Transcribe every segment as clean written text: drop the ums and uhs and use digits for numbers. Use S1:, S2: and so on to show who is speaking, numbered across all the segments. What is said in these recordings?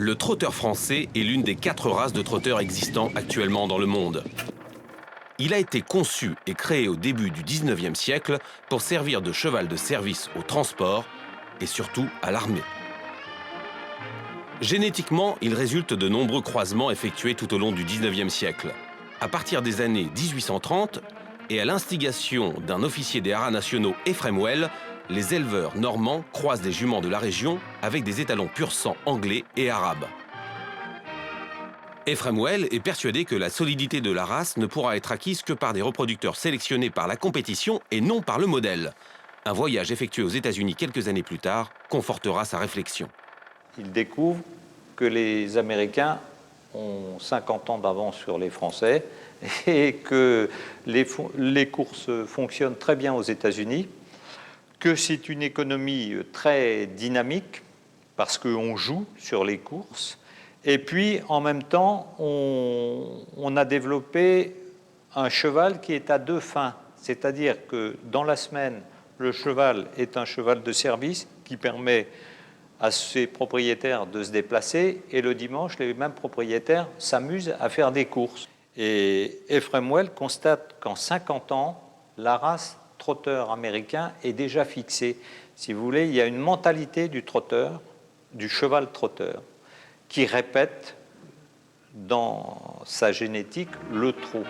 S1: Le trotteur français est l'une des 4 races de trotteurs existant actuellement dans le monde. Il a été conçu et créé au début du 19e siècle pour servir de cheval de service au transport et surtout à l'armée. Génétiquement, il résulte de nombreux croisements effectués tout au long du 19e siècle. À partir des années 1830, et à l'instigation d'un officier des haras nationaux Ephraim Well, les éleveurs normands croisent des juments de la région avec des étalons pur sang anglais et arabes. Ephraim Well est persuadé que la solidité de la race ne pourra être acquise que par des reproducteurs sélectionnés par la compétition et non par le modèle. Un voyage effectué aux États-Unis quelques années plus tard confortera sa réflexion.
S2: Il découvre que les Américains ont 50 ans d'avance sur les Français et que les courses fonctionnent très bien aux États-Unis, que c'est une économie très dynamique parce qu'on joue sur les courses. Et puis, en même temps, on a développé un cheval qui est à 2 fins. C'est-à-dire que dans la semaine, le cheval est un cheval de service qui permet à ses propriétaires de se déplacer. Et le dimanche, les mêmes propriétaires s'amusent à faire des courses. Et Ephraim Well constate qu'en 50 ans, la race trotteur américain est déjà fixée. Si vous voulez, il y a une mentalité du trotteur, du cheval trotteur, qui répète dans sa génétique le trot.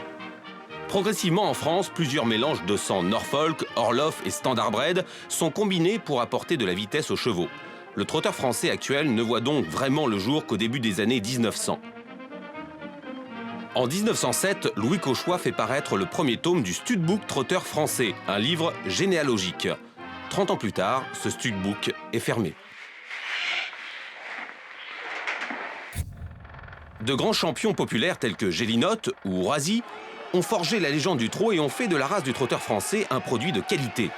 S1: Progressivement en France, plusieurs mélanges de sang Norfolk, Orloff et Standardbred sont combinés pour apporter de la vitesse aux chevaux. Le trotteur français actuel ne voit donc vraiment le jour qu'au début des années 1900. En 1907, Louis Cauchois fait paraître le premier tome du Studbook trotteur français, un livre généalogique. 30 ans plus tard, ce Studbook est fermé. De grands champions populaires tels que Gélinotte ou Ourasi ont forgé la légende du trot et ont fait de la race du trotteur français un produit de qualité.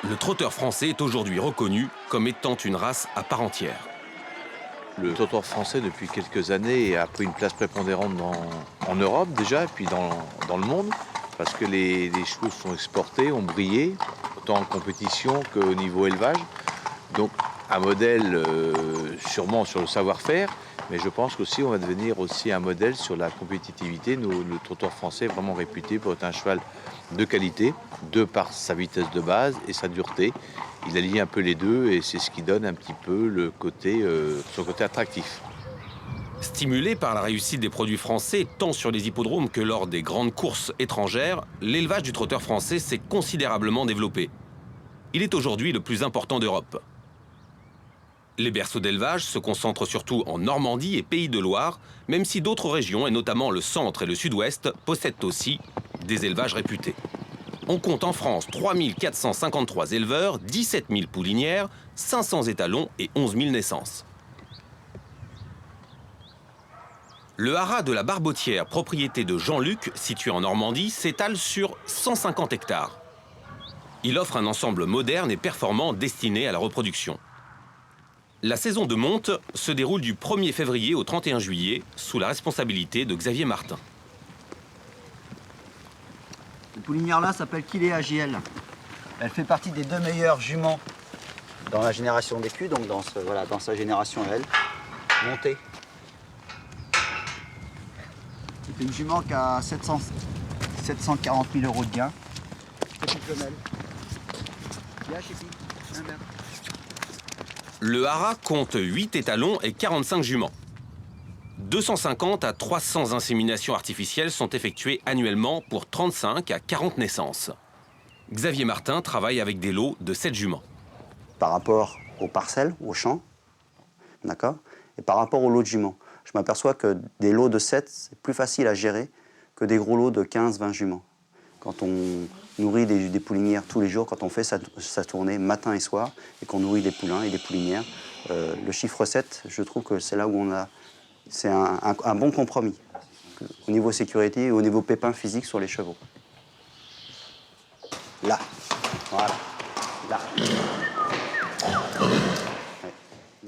S1: Le trotteur français est aujourd'hui reconnu comme étant une race à part entière.
S3: Le trotteur français, depuis quelques années, a pris une place prépondérante en Europe déjà, et puis dans le monde, parce que les chevaux sont exportés, ont brillé, autant en compétition qu'au niveau élevage. Donc un modèle sûrement sur le savoir-faire, mais je pense qu'aussi on va devenir aussi un modèle sur la compétitivité. Le trotteur français est vraiment réputé pour être un cheval de qualité, de par sa vitesse de base et sa dureté. Il allie un peu les deux et c'est ce qui donne un petit peu son côté attractif.
S1: Stimulé par la réussite des produits français, tant sur les hippodromes que lors des grandes courses étrangères, l'élevage du trotteur français s'est considérablement développé. Il est aujourd'hui le plus important d'Europe. Les berceaux d'élevage se concentrent surtout en Normandie et Pays de Loire, même si d'autres régions, et notamment le centre et le sud-ouest, possèdent aussi des élevages réputés. On compte en France 3 453 éleveurs, 17 000 poulinières, 500 étalons et 11 000 naissances. Le haras de la Barbotière, propriété de Jean-Luc, situé en Normandie, s'étale sur 150 hectares. Il offre un ensemble moderne et performant destiné à la reproduction. La saison de monte se déroule du 1er février au 31 juillet, sous la responsabilité de Xavier Martin.
S4: Cette poulinière-là s'appelle Kilea JL. Elle fait partie des 2 meilleures juments dans la génération des culs, donc dans sa génération à elle, montée. C'est une jument qui a 740 000 € de gain. Petite femelle. Là, chez qui ?
S1: Le haras compte 8 étalons et 45 juments. 250 à 300 inséminations artificielles sont effectuées annuellement pour 35 à 40 naissances. Xavier Martin travaille avec des lots de 7 juments.
S4: Par rapport aux parcelles, aux champs, d'accord, et par rapport aux lots de juments, je m'aperçois que des lots de 7, c'est plus facile à gérer que des gros lots de 15-20 juments. Quand on nourrit des poulinières tous les jours, quand on fait sa tournée matin et soir, et qu'on nourrit des poulains et des poulinières, le chiffre 7, je trouve que c'est là où c'est un bon compromis, au niveau sécurité et au niveau pépin physique sur les chevaux. Là, voilà, là.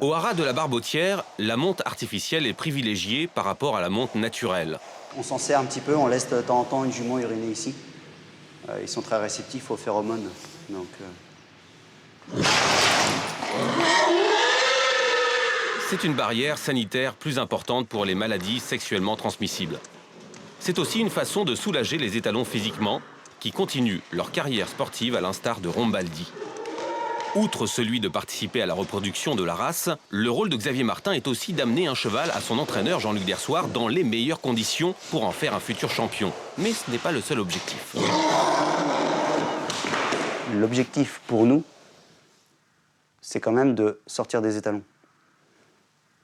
S1: Au haras de la Barbotière, la monte artificielle est privilégiée par rapport à la monte naturelle.
S4: On s'en sert un petit peu, on laisse de temps en temps une jument uriner ici. Ils sont très réceptifs aux phéromones. Donc,
S1: C'est une barrière sanitaire plus importante pour les maladies sexuellement transmissibles. C'est aussi une façon de soulager les étalons physiquement qui continuent leur carrière sportive à l'instar de Rombaldi. Outre celui de participer à la reproduction de la race, le rôle de Xavier Martin est aussi d'amener un cheval à son entraîneur Jean-Luc Dersoir dans les meilleures conditions pour en faire un futur champion. Mais ce n'est pas le seul objectif.
S4: L'objectif pour nous, c'est quand même de sortir des étalons.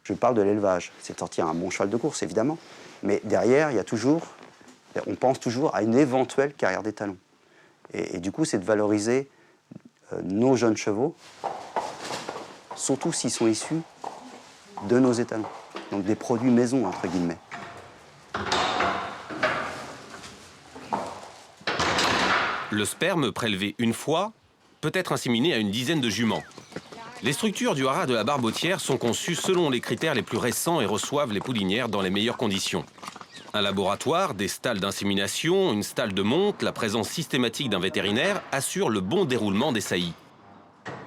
S4: Je parle de l'élevage, c'est de sortir un bon cheval de course, évidemment. Mais derrière, on pense toujours à une éventuelle carrière d'étalon. Et du coup, c'est de valoriser nos jeunes chevaux, surtout s'ils sont issus de nos étalons. Donc des produits maison, entre guillemets.
S1: Le sperme prélevé une fois peut être inséminé à une dizaine de juments. Les structures du haras de la Barbotière sont conçues selon les critères les plus récents et reçoivent les poulinières dans les meilleures conditions. Un laboratoire, des stalles d'insémination, une stalle de monte, la présence systématique d'un vétérinaire assurent le bon déroulement des saillies.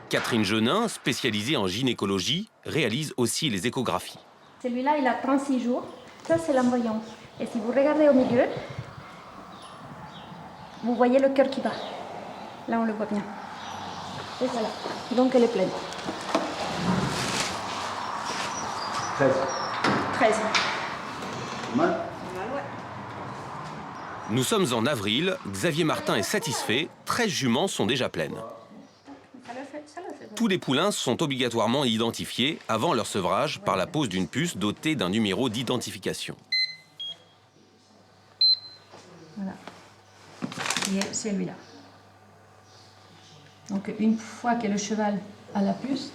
S1: Catherine Genin, spécialisée en gynécologie, réalise aussi les échographies.
S5: Celui-là, il a 36 jours. Ça, c'est l'embryon. Et si vous regardez au milieu, vous voyez le cœur qui bat. Là, on le voit bien. Et voilà. Donc, elle est pleine. 13.
S1: Nous sommes en avril, Xavier Martin est satisfait, 13 juments sont déjà pleines. Tous les poulains sont obligatoirement identifiés avant leur sevrage par la pose d'une puce dotée d'un numéro d'identification.
S5: Voilà. Et c'est lui-là. Donc une fois que le cheval a la puce,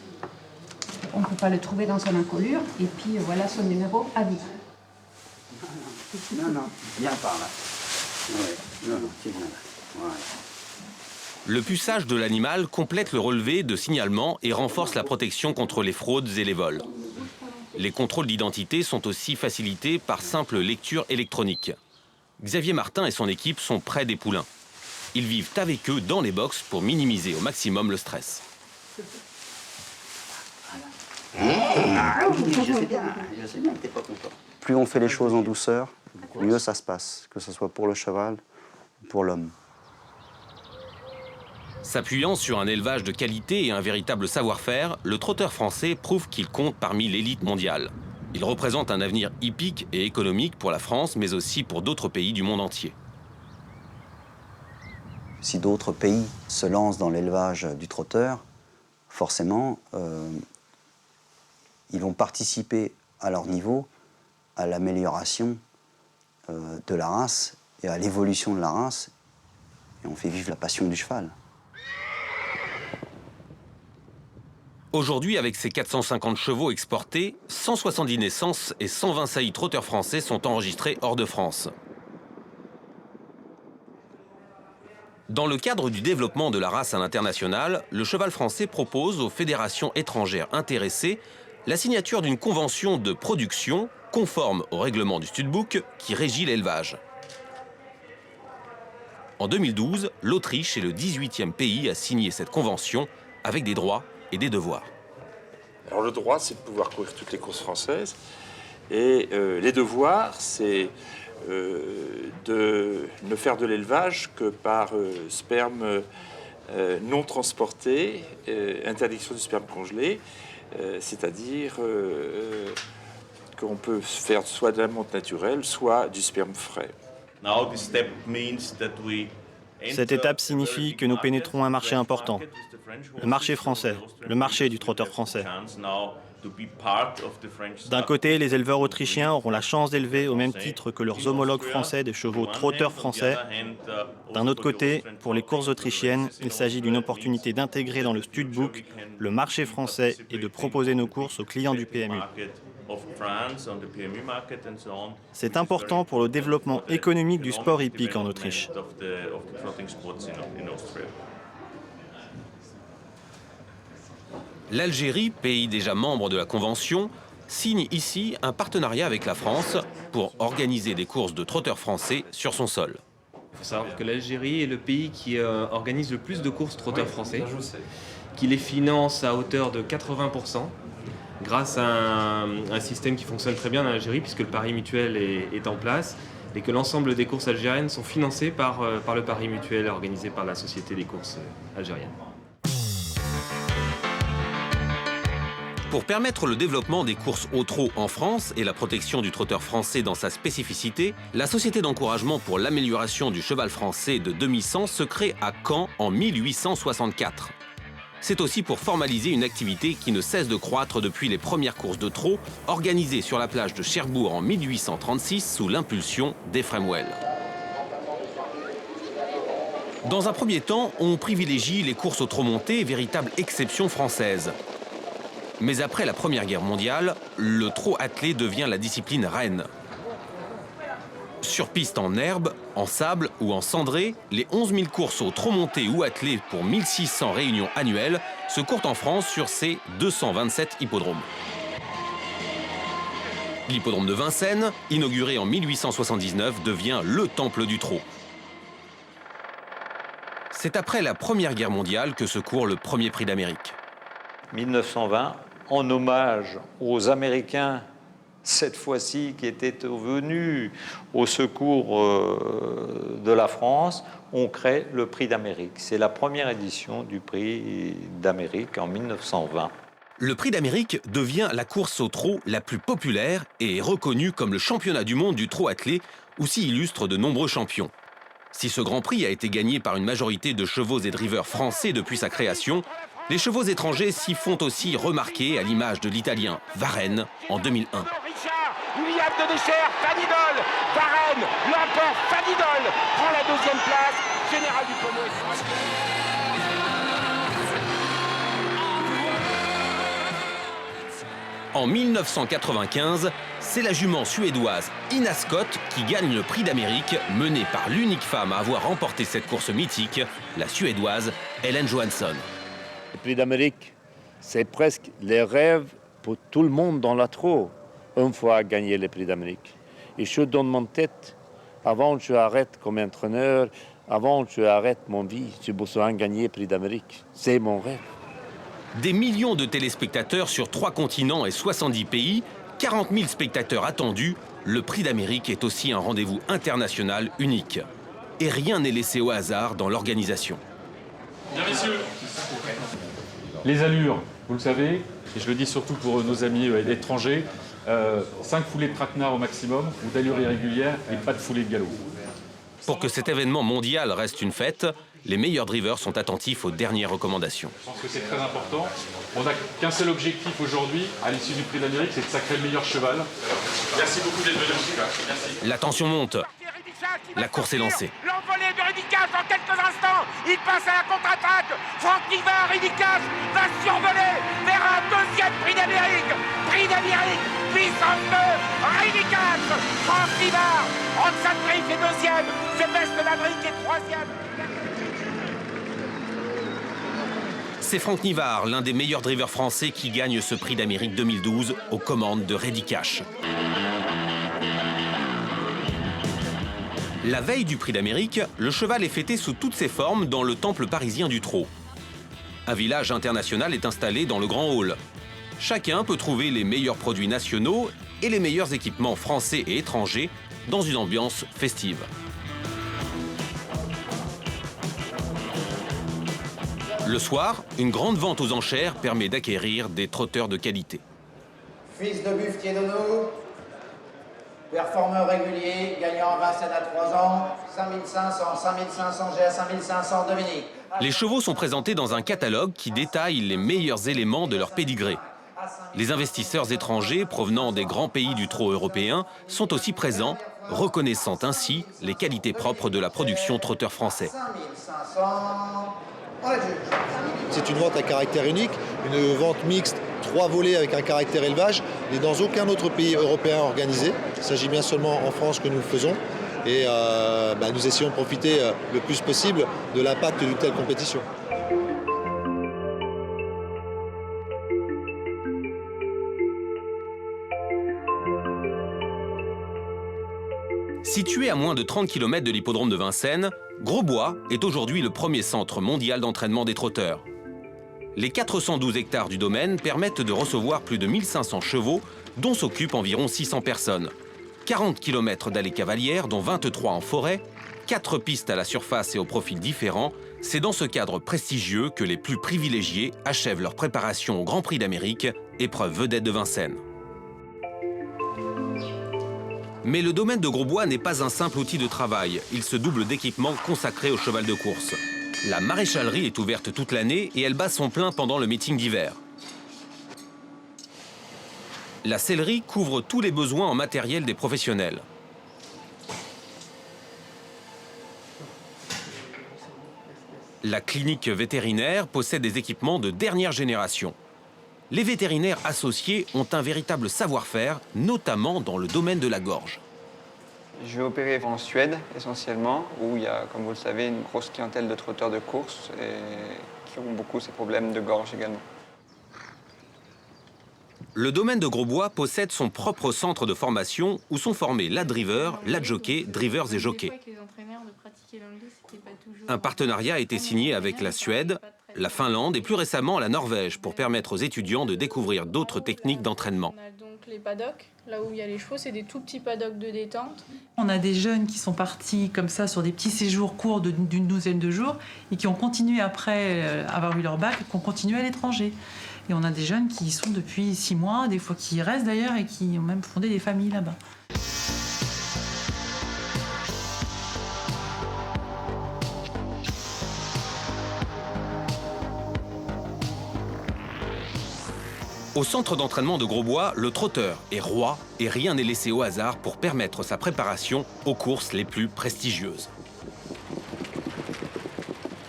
S5: on ne peut pas le trouver dans son encolure. Et puis voilà son numéro à vie.
S4: Non, viens par là. Ouais. Non, tu viens là. Voilà.
S1: Le puçage de l'animal complète le relevé de signalement et renforce la protection contre les fraudes et les vols. Les contrôles d'identité sont aussi facilités par simple lecture électronique. Xavier Martin et son équipe sont près des poulains. Ils vivent avec eux dans les box pour minimiser au maximum le stress.
S4: Je sais bien que t'es pas content. Plus on fait les choses en douceur, mieux ça se passe, que ce soit pour le cheval ou pour l'homme.
S1: S'appuyant sur un élevage de qualité et un véritable savoir-faire, le trotteur français prouve qu'il compte parmi l'élite mondiale. Il représente un avenir hippique et économique pour la France, mais aussi pour d'autres pays du monde entier.
S4: Si d'autres pays se lancent dans l'élevage du trotteur, forcément, ils vont participer à leur niveau à l'amélioration de la race et à l'évolution de la race. Et on fait vivre la passion du cheval.
S1: Aujourd'hui, avec ses 450 chevaux exportés, 170 naissances et 120 saillies trotteurs français sont enregistrés hors de France. Dans le cadre du développement de la race à l'international, le cheval français propose aux fédérations étrangères intéressées la signature d'une convention de production conforme au règlement du Studbook qui régit l'élevage. En 2012, l'Autriche est le 18e pays à signer cette convention avec des droits et des devoirs.
S6: Alors le droit, c'est de pouvoir courir toutes les courses françaises. Et les devoirs, c'est de ne faire de l'élevage que par sperme non transporté, interdiction du sperme congelé, c'est-à-dire qu'on peut faire soit de la monte naturelle, soit du sperme frais.
S7: Cette étape signifie que nous pénétrons un marché important, le marché français, le marché du trotteur français. D'un côté, les éleveurs autrichiens auront la chance d'élever au même titre que leurs homologues français des chevaux trotteurs français. D'un autre côté, pour les courses autrichiennes, il s'agit d'une opportunité d'intégrer dans le Studbook le marché français et de proposer nos courses aux clients du PMU. C'est important pour le développement économique du sport hippique en Autriche.
S1: L'Algérie, pays déjà membre de la Convention, signe ici un partenariat avec la France pour organiser des courses de trotteurs français sur son sol.
S8: Il faut savoir que l'Algérie est le pays qui organise le plus de courses trotteurs français, qui les finance à hauteur de 80%. grâce à un système qui fonctionne très bien en Algérie puisque le pari mutuel est en place et que l'ensemble des courses algériennes sont financées par le pari mutuel organisé par la Société des courses algériennes.
S1: Pour permettre le développement des courses au trot en France et la protection du trotteur français dans sa spécificité, la Société d'encouragement pour l'amélioration du cheval français de demi-sang se crée à Caen en 1864. C'est aussi pour formaliser une activité qui ne cesse de croître depuis les premières courses de trot organisées sur la plage de Cherbourg en 1836 sous l'impulsion d'Ephraim Well. Dans un premier temps, on privilégie les courses au trot monté, véritable exception française. Mais après la Première Guerre mondiale, le trot attelé devient la discipline reine. Sur piste en herbe, en sable ou en cendré, les 11 000 courses au trot monté ou attelé pour 1600 réunions annuelles se courent en France sur ces 227 hippodromes. L'hippodrome de Vincennes, inauguré en 1879, devient le temple du trot. C'est après la Première Guerre mondiale que se court le premier prix d'Amérique.
S2: 1920, en hommage aux Américains, cette fois-ci, qui étaient venus au secours de la France, on crée le prix d'Amérique. C'est la première édition du prix d'Amérique en 1920.
S1: Le prix d'Amérique devient la course au trot la plus populaire et est reconnue comme le championnat du monde du trot attelé, où s'y illustrent de nombreux champions. Si ce Grand Prix a été gagné par une majorité de chevaux et drivers français depuis sa création, les chevaux étrangers s'y font aussi remarquer à l'image de l'Italien Varenne en 2001.
S9: William de Deschères, Fanidol, Varenne, l'emporte, Fanidol prend la deuxième place, Général du Poney.
S1: En 1995, c'est la jument suédoise Ina Scott qui gagne le prix d'Amérique, menée par l'unique femme à avoir remporté cette course mythique, la suédoise Ellen Johansson.
S10: Le prix d'Amérique, c'est presque les rêves pour tout le monde dans la trot, une fois gagné le prix d'Amérique. Et je donne mon tête, avant que je arrête comme entraîneur, avant que je arrête mon vie, j'ai besoin de gagner le prix d'Amérique. C'est mon rêve.
S1: Des millions de téléspectateurs sur 3 continents et 70 pays, 40 000 spectateurs attendus, le prix d'Amérique est aussi un rendez-vous international unique. Et rien n'est laissé au hasard dans l'organisation.
S11: Bien, messieurs. Les allures, vous le savez, et je le dis surtout pour nos amis étrangers, 5 foulées de traquenard au maximum, ou d'allure irrégulière, et pas de foulée de galop.
S1: Pour que cet événement mondial reste une fête, les meilleurs drivers sont attentifs aux dernières recommandations.
S11: Je pense que c'est très important. On n'a qu'un seul objectif aujourd'hui, à l'issue du prix d'Amérique, c'est de sacrer le meilleur cheval. Merci beaucoup d'être venu. Merci.
S1: La tension monte. La course est lancée.
S9: L'envolée de Ridicache en quelques instants. Il passe à la contre-attaque. Franck Nivard, Ridicache va survoler vers un deuxième prix d'Amérique. Prix d'Amérique, puissance 2, Ridicache. Franck Nivard, Roxane Griff est deuxième. Sébastien Lavric est troisième.
S1: C'est Franck Nivard, l'un des meilleurs drivers français qui gagne ce prix d'Amérique 2012 aux commandes de Ridicache. La veille du prix d'Amérique, le cheval est fêté sous toutes ses formes dans le temple parisien du trot. Un village international est installé dans le grand hall. Chacun peut trouver les meilleurs produits nationaux et les meilleurs équipements français et étrangers dans une ambiance festive. Le soir, une grande vente aux enchères permet d'acquérir des trotteurs de qualité.
S12: Fils de buffetier de nous, performeur régulier, gagnant à Vincennes à 3 ans, 5500, 5500 GA, 5500 Dominique.
S1: Les chevaux sont présentés dans un catalogue qui détaille les meilleurs éléments de leur pédigré. Les investisseurs étrangers provenant des grands pays du trot européen sont aussi présents, reconnaissant ainsi les qualités propres de la production trotteur français.
S12: 5500...
S13: C'est une vente à caractère unique, une vente mixte, 3 volets avec un caractère élevage, n'est dans aucun autre pays européen organisé. Il s'agit bien seulement en France que nous le faisons. Et nous essayons de profiter le plus possible de l'impact d'une telle compétition.
S1: Situé à moins de 30 km de l'hippodrome de Vincennes, Grosbois est aujourd'hui le premier centre mondial d'entraînement des trotteurs. Les 412 hectares du domaine permettent de recevoir plus de 1500 chevaux, dont s'occupent environ 600 personnes. 40 km d'allées cavalières, dont 23 en forêt, 4 pistes à la surface et aux profils différents. C'est dans ce cadre prestigieux que les plus privilégiés achèvent leur préparation au Grand Prix d'Amérique, épreuve vedette de Vincennes. Mais le domaine de Grosbois n'est pas un simple outil de travail. Il se double d'équipements consacrés au cheval de course. La maréchalerie est ouverte toute l'année et elle bat son plein pendant le meeting d'hiver. La sellerie couvre tous les besoins en matériel des professionnels. La clinique vétérinaire possède des équipements de dernière génération. Les vétérinaires associés ont un véritable savoir-faire, notamment dans le domaine de la gorge.
S14: Je vais opérer en Suède, essentiellement, où il y a, comme vous le savez, une grosse clientèle de trotteurs de course et qui ont beaucoup ces problèmes de gorge également.
S1: Le domaine de Grosbois possède son propre centre de formation où sont formés la driver, la jockey, drivers et jockeys. Un partenariat a été signé avec la Suède, la Finlande et plus récemment la Norvège pour permettre aux étudiants de découvrir d'autres techniques d'entraînement.
S15: On a donc les paddocks, là où il y a les chevaux, c'est des tout petits paddocks de détente.
S16: On a des jeunes qui sont partis comme ça sur des petits séjours courts d'une douzaine de jours et qui ont continué après avoir eu leur bac et qui ont continué à l'étranger. Et on a des jeunes qui y sont depuis 6 mois, des fois qui y restent d'ailleurs et qui ont même fondé des familles là-bas.
S1: Au centre d'entraînement de Grosbois, le trotteur est roi et rien n'est laissé au hasard pour permettre sa préparation aux courses les plus prestigieuses.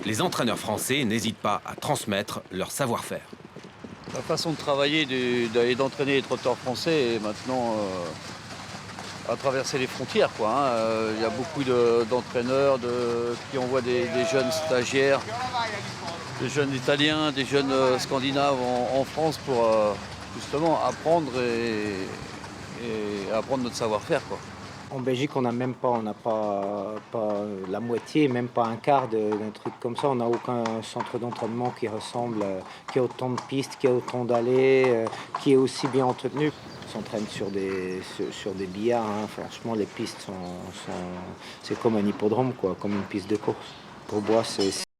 S1: Les entraîneurs français n'hésitent pas à transmettre leur savoir-faire.
S17: La façon de travailler et d'entraîner les trotteurs français est maintenant à traverser les frontières, quoi. Il y a beaucoup d'entraîneurs qui envoient des jeunes stagiaires, des jeunes Italiens, des jeunes Scandinaves en France pour justement apprendre et apprendre notre savoir-faire, quoi.
S18: En Belgique, on n'a pas la moitié, même pas un quart d'un truc comme ça. On n'a aucun centre d'entraînement qui ressemble, qui a autant de pistes, qui a autant d'allées, qui est aussi bien entretenu. On s'entraîne sur des billards, hein. Franchement, les pistes c'est comme un hippodrome, quoi, comme une piste de course. Grosbois, c'est